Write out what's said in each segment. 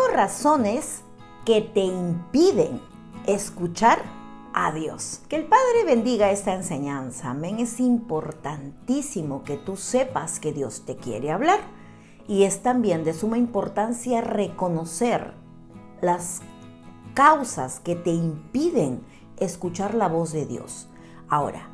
razones que te impiden escuchar a Dios. Que el Padre bendiga esta enseñanza. Amén. Es importantísimo que tú sepas que Dios te quiere hablar. Y es también de suma importancia reconocer las causas que te impiden escuchar la voz de Dios. Ahora,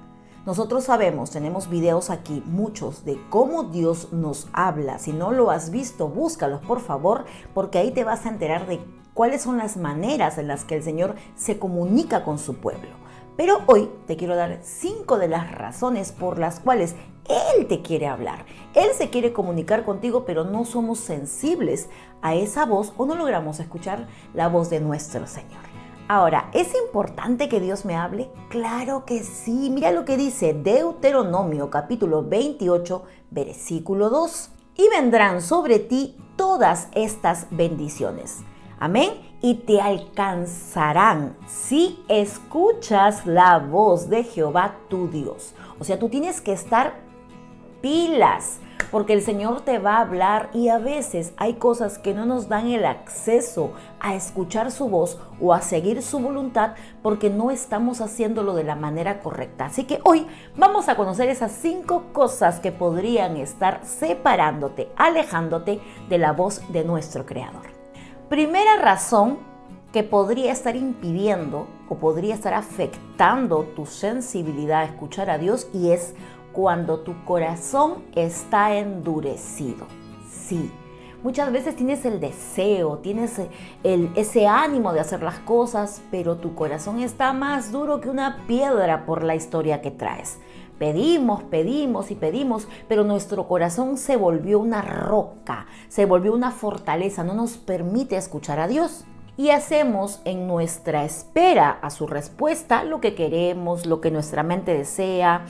nosotros sabemos, tenemos videos aquí, muchos, de cómo Dios nos habla. Si no lo has visto, búscalos, por favor, porque ahí te vas a enterar de cuáles son las maneras en las que el Señor se comunica con su pueblo. Pero hoy te quiero dar 5 de las razones por las cuales Él te quiere hablar. Él se quiere comunicar contigo, pero no somos sensibles a esa voz o no logramos escuchar la voz de nuestro Señor. Ahora, ¿es importante que Dios me hable? Claro que sí. Mira lo que dice Deuteronomio capítulo 28, versículo 2. Y vendrán sobre ti todas estas bendiciones. Amén. Y te alcanzarán si escuchas la voz de Jehová tu Dios. O sea, tú tienes que estar pilas, porque el Señor te va a hablar y a veces hay cosas que no nos dan el acceso a escuchar su voz o a seguir su voluntad porque no estamos haciéndolo de la manera correcta. Así que hoy vamos a conocer esas 5 cosas que podrían estar separándote, alejándote de la voz de nuestro Creador. Primera razón que podría estar impidiendo o podría estar afectando tu sensibilidad a escuchar a Dios, y es cuando tu corazón está endurecido. Sí, muchas veces tienes el deseo, tienes ese ánimo de hacer las cosas, pero tu corazón está más duro que una piedra por la historia que traes. Pedimos y pedimos, pero nuestro corazón se volvió una roca, se volvió una fortaleza, no nos permite escuchar a Dios. Y hacemos en nuestra espera a su respuesta lo que queremos, lo que nuestra mente desea,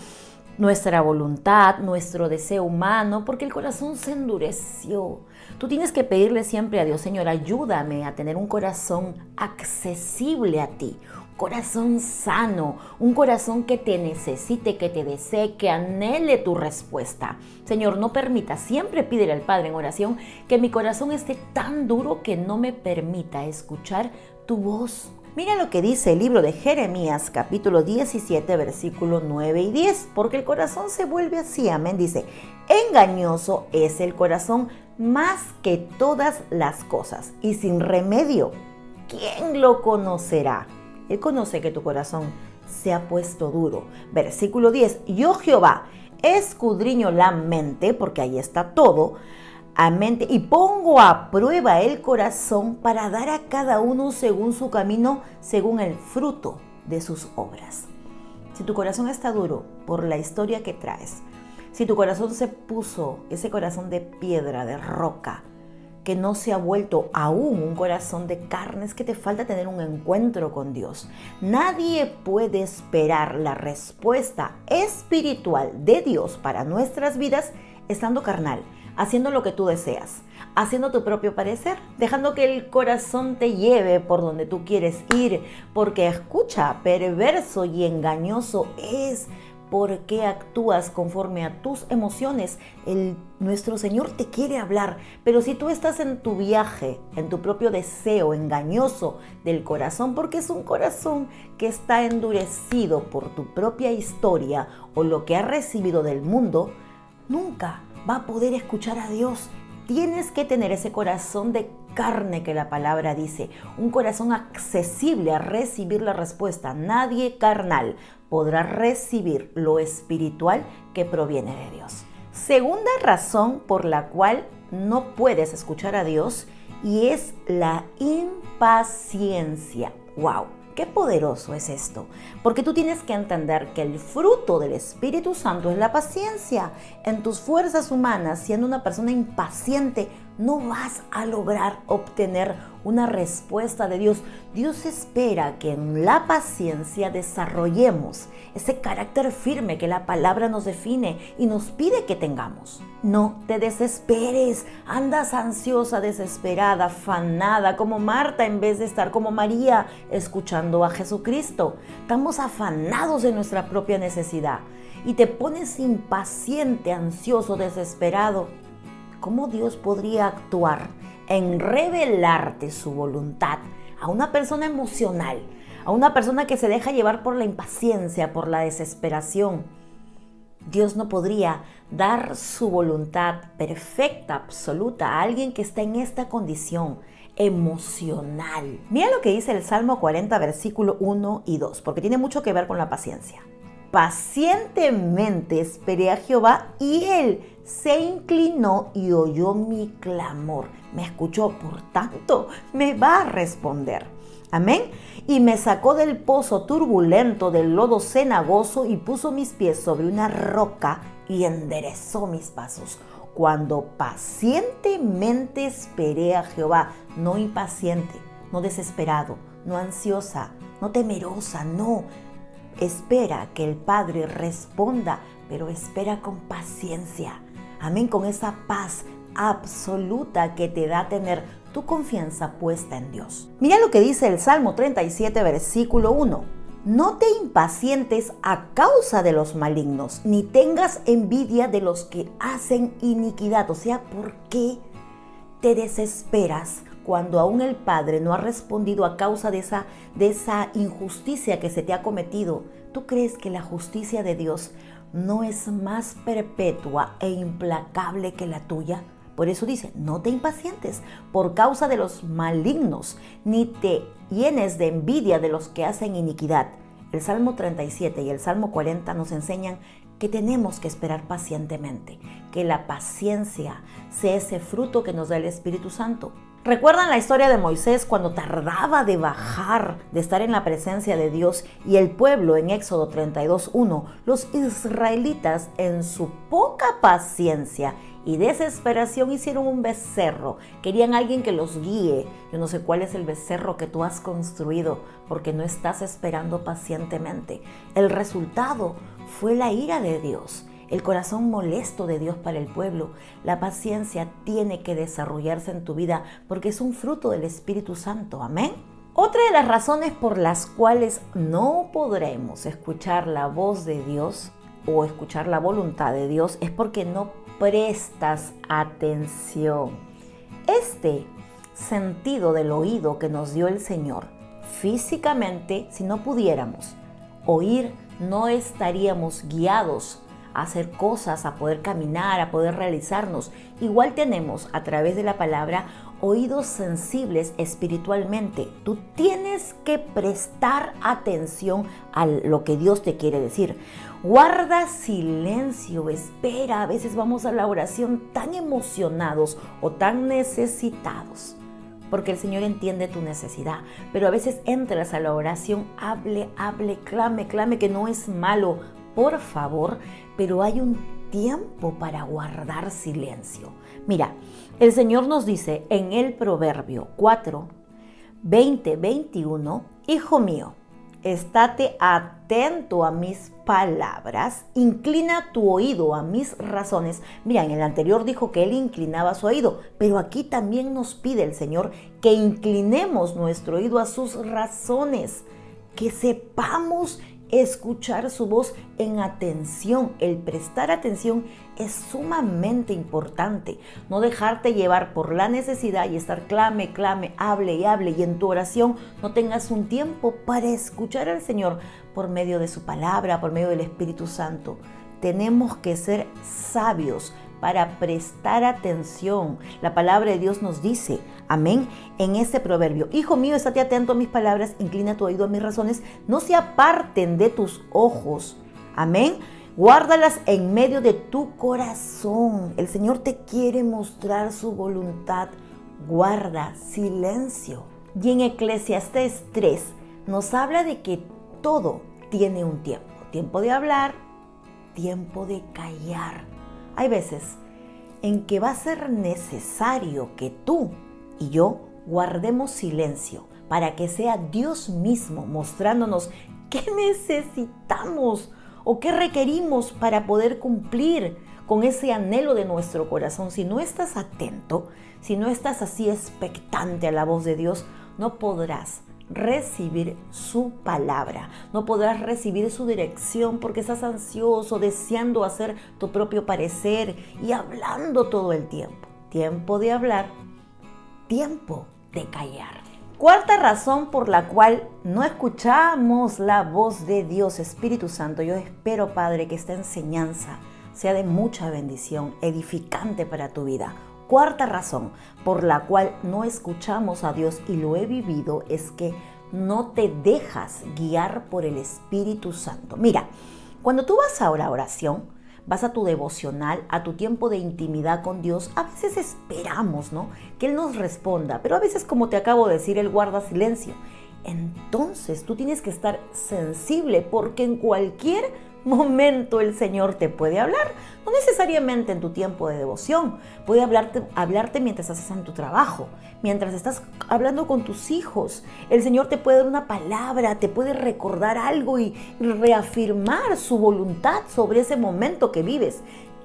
nuestra voluntad, nuestro deseo humano, porque el corazón se endureció. Tú tienes que pedirle siempre a Dios: Señor, ayúdame a tener un corazón accesible a ti, un corazón sano, un corazón que te necesite, que te desee, que anhele tu respuesta. Señor, no permita, siempre pídele al Padre en oración, que mi corazón esté tan duro que no me permita escuchar tu voz. Mira lo que dice el libro de Jeremías, capítulo 17, versículos 9 y 10, porque el corazón se vuelve así, amén, dice: engañoso es el corazón más que todas las cosas, y sin remedio, ¿quién lo conocerá? Él conoce que tu corazón se ha puesto duro. Versículo 10, yo Jehová escudriño la mente, porque ahí está todo, mente, y pongo a prueba el corazón para dar a cada uno según su camino, según el fruto de sus obras. Si tu corazón está duro por la historia que traes, si tu corazón se puso ese corazón de piedra, de roca, que no se ha vuelto aún un corazón de carne, es que te falta tener un encuentro con Dios. Nadie puede esperar la respuesta espiritual de Dios para nuestras vidas estando carnal, haciendo lo que tú deseas, haciendo tu propio parecer, dejando que el corazón te lleve por donde tú quieres ir, porque escucha, perverso y engañoso es. ¿Por qué actúas conforme a tus emociones? Nuestro Señor te quiere hablar, pero si tú estás en tu viaje, en tu propio deseo engañoso del corazón, porque es un corazón que está endurecido por tu propia historia o lo que ha recibido del mundo, nunca va a poder escuchar a Dios. Tienes que tener ese corazón de carne que la palabra dice, un corazón accesible a recibir la respuesta. Nadie carnal podrá recibir lo espiritual que proviene de Dios. Segunda razón por la cual no puedes escuchar a Dios, y es la impaciencia. ¡Wow! ¡Qué poderoso es esto! Porque tú tienes que entender que el fruto del Espíritu Santo es la paciencia. En tus fuerzas humanas, siendo una persona impaciente, no vas a lograr obtener una respuesta de Dios. Dios espera que en la paciencia desarrollemos ese carácter firme que la palabra nos define y nos pide que tengamos. No te desesperes, andas ansiosa, desesperada, afanada, como Marta en vez de estar como María escuchando a Jesucristo. Estamos afanados de nuestra propia necesidad y te pones impaciente, ansioso, desesperado. ¿Cómo Dios podría actuar en revelarte su voluntad a una persona emocional, a una persona que se deja llevar por la impaciencia, por la desesperación, Dios no podría dar su voluntad perfecta, absoluta, a alguien que está en esta condición emocional. Mira lo que dice el Salmo 40, versículo 1 y 2, porque tiene mucho que ver con la paciencia. Pacientemente esperé a Jehová y Él se inclinó y oyó mi clamor. Me escuchó, por tanto, me va a responder. Amén. Y me sacó del pozo turbulento, del lodo cenagoso, y puso mis pies sobre una roca y enderezó mis pasos. Cuando pacientemente esperé a Jehová, no impaciente, no desesperado, no ansiosa, no temerosa, no. Espera que el Padre responda, pero espera con paciencia. Amén, con esa paz absoluta que te da tener tu confianza puesta en Dios. Mira lo que dice el Salmo 37, versículo 1. No te impacientes a causa de los malignos, ni tengas envidia de los que hacen iniquidad. O sea, ¿por qué te desesperas cuando aún el Padre no ha respondido a causa de esa injusticia que se te ha cometido? ¿Tú crees que la justicia de Dios no es más perpetua e implacable que la tuya? Por eso dice, no te impacientes por causa de los malignos, ni te llenes de envidia de los que hacen iniquidad. El Salmo 37 y el Salmo 40 nos enseñan que tenemos que esperar pacientemente, que la paciencia sea ese fruto que nos da el Espíritu Santo. ¿Recuerdan la historia de Moisés cuando tardaba de bajar, de estar en la presencia de Dios, y el pueblo en Éxodo 32:1, los israelitas en su poca paciencia y desesperación hicieron un becerro? Querían a alguien que los guíe. Yo no sé cuál es el becerro que tú has construido porque no estás esperando pacientemente. El resultado fue la ira de Dios, el corazón molesto de Dios para el pueblo. La paciencia tiene que desarrollarse en tu vida porque es un fruto del Espíritu Santo. Amén. Otra de las razones por las cuales no podremos escuchar la voz de Dios o escuchar la voluntad de Dios es porque no prestas atención. Este sentido del oído que nos dio el Señor, físicamente, si no pudiéramos oír, no estaríamos guiados a hacer cosas, a poder caminar, a poder realizarnos. Igual tenemos a través de la palabra oídos sensibles espiritualmente. Tú tienes que prestar atención a lo que Dios te quiere decir. Guarda silencio, espera. A veces vamos a la oración tan emocionados o tan necesitados, porque el Señor entiende tu necesidad. Pero a veces entras a la oración, hable, clame, que no es malo, por favor, pero hay un tiempo para guardar silencio. Mira, el Señor nos dice en el Proverbio 4, 20, 21, Hijo mío, estate atento a mis palabras, inclina tu oído a mis razones. Mira, en el anterior dijo que Él inclinaba su oído, pero aquí también nos pide el Señor que inclinemos nuestro oído a sus razones, que sepamos escuchar su voz en atención. El prestar atención es sumamente importante. No dejarte llevar por la necesidad y estar clame, hable, y en tu oración no tengas un tiempo para escuchar al Señor por medio de su palabra, por medio del Espíritu Santo. Tenemos que ser sabios para prestar atención. La palabra de Dios nos dice, amén, en este proverbio: Hijo mío, estate atento a mis palabras, inclina tu oído a mis razones, no se aparten de tus ojos. Amén. Guárdalas en medio de tu corazón. El Señor te quiere mostrar su voluntad. Guarda silencio. Y en Eclesiastés 3 nos habla de que todo tiene un tiempo. Tiempo de hablar, tiempo de callar. Hay veces en que va a ser necesario que tú y yo guardemos silencio para que sea Dios mismo mostrándonos qué necesitamos o qué requerimos para poder cumplir con ese anhelo de nuestro corazón. Si no estás atento, si no estás así expectante a la voz de Dios, no podrás recibir su palabra, no podrás recibir su dirección porque estás ansioso, deseando hacer tu propio parecer y hablando todo el tiempo. Tiempo de hablar, tiempo de callar. Cuarta razón por la cual no escuchamos la voz de Dios, Espíritu Santo. Yo espero, Padre, que esta enseñanza sea de mucha bendición, edificante para tu vida. Cuarta razón por la cual no escuchamos a Dios, y lo he vivido, es que no te dejas guiar por el Espíritu Santo. Mira, cuando tú vas a la oración, vas a tu devocional, a tu tiempo de intimidad con Dios, a veces esperamos, ¿no?, que Él nos responda, pero a veces, como te acabo de decir, Él guarda silencio. Entonces tú tienes que estar sensible, porque en cualquier momento el Señor te puede hablar, no necesariamente en tu tiempo de devoción, puede hablarte mientras estás en tu trabajo, mientras estás hablando con tus hijos. El Señor te puede dar una palabra, te puede recordar algo y reafirmar su voluntad sobre ese momento que vives.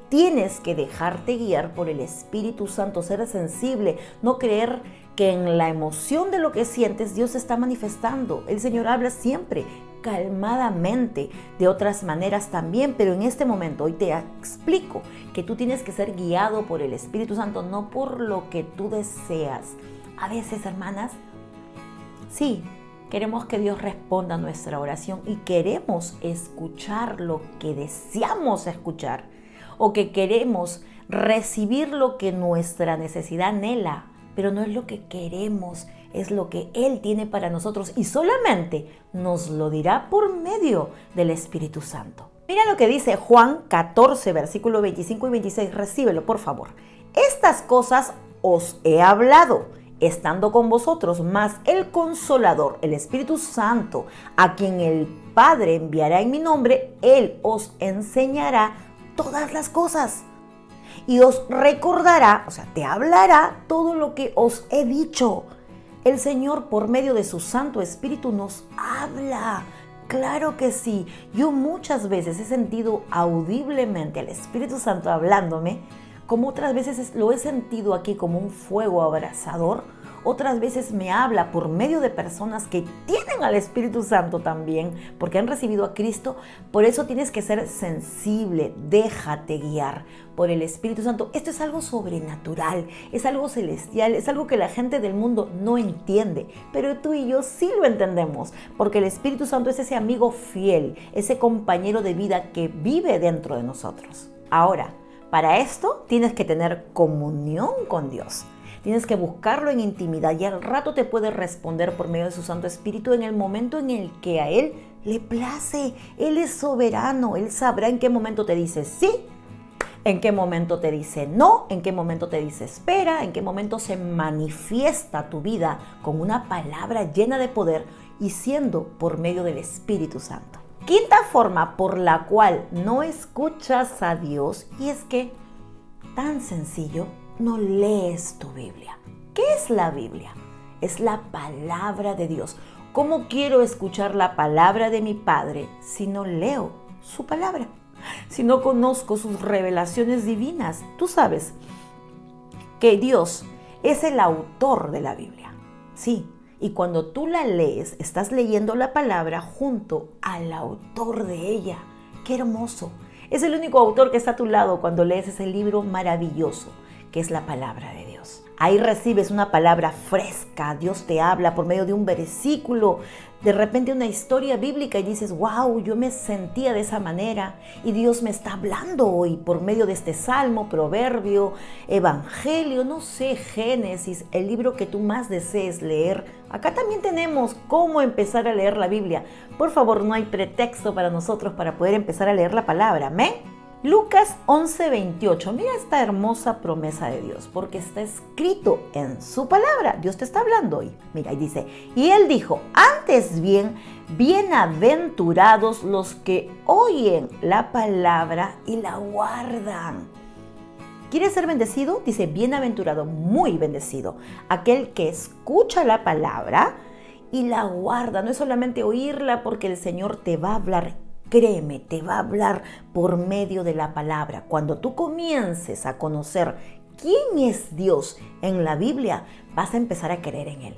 Tienes que dejarte guiar por el Espíritu Santo, ser sensible, no creer que en la emoción de lo que sientes Dios se está manifestando. El Señor habla siempre, calmadamente, de otras maneras también, pero en este momento hoy te explico que tú tienes que ser guiado por el Espíritu Santo, no por lo que tú deseas. A veces, hermanas, sí, queremos que Dios responda a nuestra oración y queremos escuchar lo que deseamos escuchar, o que queremos recibir lo que nuestra necesidad anhela, pero no es lo que queremos, es lo que Él tiene para nosotros, y solamente nos lo dirá por medio del Espíritu Santo. Mira lo que dice Juan 14, versículo 25 y 26, recíbelo por favor. Estas cosas os he hablado, estando con vosotros, mas el Consolador, el Espíritu Santo, a quien el Padre enviará en mi nombre, Él os enseñará todas las cosas y os recordará, o sea, te hablará todo lo que os he dicho. El Señor, por medio de su Santo Espíritu, nos habla. Claro que sí. Yo muchas veces he sentido audiblemente al Espíritu Santo hablándome, como otras veces lo he sentido aquí como un fuego abrasador. Otras veces me habla por medio de personas que tienen al Espíritu Santo también, porque han recibido a Cristo. Por eso tienes que ser sensible, déjate guiar por el Espíritu Santo. Esto es algo sobrenatural, es algo celestial, es algo que la gente del mundo no entiende, pero tú y yo sí lo entendemos, porque el Espíritu Santo es ese amigo fiel, ese compañero de vida que vive dentro de nosotros. Ahora, para esto tienes que tener comunión con Dios. Tienes que buscarlo en intimidad y al rato te puede responder por medio de su Santo Espíritu en el momento en el que a Él le place. Él es soberano, Él sabrá en qué momento te dice sí, en qué momento te dice no, en qué momento te dice espera, en qué momento se manifiesta tu vida con una palabra llena de poder y siendo por medio del Espíritu Santo. Quinta forma por la cual no escuchas a Dios, y es que, tan sencillo, no lees tu Biblia. ¿Qué es la Biblia? Es la palabra de Dios. ¿Cómo quiero escuchar la palabra de mi Padre si no leo su palabra? Si no conozco sus revelaciones divinas. Tú sabes que Dios es el autor de la Biblia. Sí, y cuando tú la lees, estás leyendo la palabra junto al autor de ella. ¡Qué hermoso! Es el único autor que está a tu lado cuando lees ese libro maravilloso, que es la palabra de Dios. Ahí recibes una palabra fresca, Dios te habla por medio de un versículo, de repente una historia bíblica y dices, wow, yo me sentía de esa manera y Dios me está hablando hoy por medio de este salmo, proverbio, evangelio, no sé, Génesis, el libro que tú más desees leer. Acá también tenemos cómo empezar a leer la Biblia. Por favor, no hay pretexto para nosotros para poder empezar a leer la palabra, ¿amén? Lucas 11:28, mira esta hermosa promesa de Dios, porque está escrito en su palabra. Dios te está hablando hoy. Mira, y dice, y Él dijo, antes bien, bienaventurados los que oyen la palabra y la guardan. ¿Quieres ser bendecido? Dice, bienaventurado, muy bendecido, aquel que escucha la palabra y la guarda. No es solamente oírla, porque el Señor te va a hablar. Créeme, te va a hablar por medio de la palabra. Cuando tú comiences a conocer quién es Dios en la Biblia, vas a empezar a creer en Él.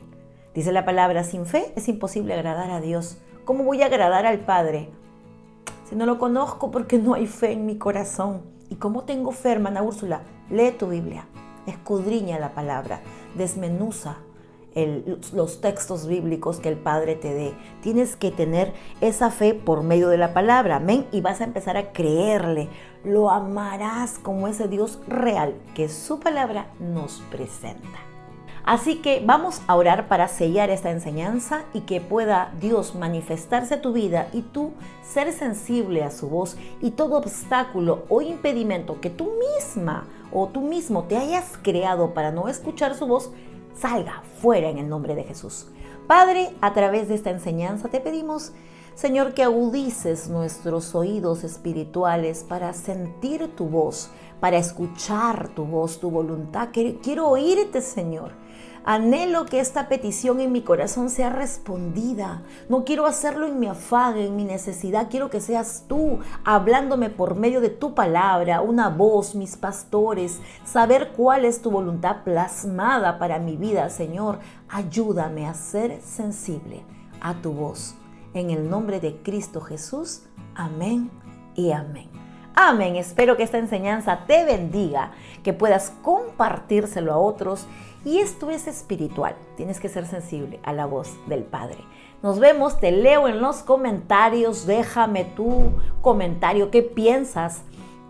Dice la palabra, sin fe es imposible agradar a Dios. ¿Cómo voy a agradar al Padre si no lo conozco? Porque no hay fe en mi corazón. ¿Y cómo tengo fe, hermana Úrsula? Lee tu Biblia, escudriña la palabra. desmenuza los textos bíblicos que el Padre te dé. Tienes que tener esa fe por medio de la palabra, amén, y vas a empezar a creerle. Lo amarás como ese Dios real que su palabra nos presenta. Así que vamos a orar para sellar esta enseñanza y que pueda Dios manifestarse a tu vida y tú ser sensible a su voz, y todo obstáculo o impedimento que tú misma o tú mismo te hayas creado para no escuchar su voz, salga fuera en el nombre de Jesús. Padre, a través de esta enseñanza te pedimos, Señor, que agudices nuestros oídos espirituales para sentir tu voz, para escuchar tu voz, tu voluntad. Quiero oírte, Señor. Anhelo que esta petición en mi corazón sea respondida. No quiero hacerlo en mi afán, en mi necesidad. Quiero que seas tú hablándome por medio de tu palabra, una voz, mis pastores, saber cuál es tu voluntad plasmada para mi vida, Señor. Ayúdame a ser sensible a tu voz. En el nombre de Cristo Jesús. Amén y amén. Amén. Espero que esta enseñanza te bendiga, que puedas compartírselo a otros. Y esto es espiritual. Tienes que ser sensible a la voz del Padre. Nos vemos, te leo en los comentarios. Déjame tu comentario. ¿Qué piensas?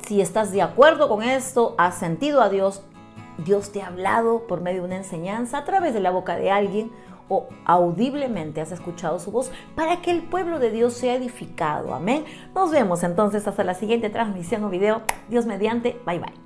Si estás de acuerdo con esto, has sentido a Dios. Dios te ha hablado por medio de una enseñanza a través de la boca de alguien, o audiblemente has escuchado su voz, para que el pueblo de Dios sea edificado. Amén. Nos vemos entonces hasta la siguiente transmisión o video. Dios mediante. Bye bye.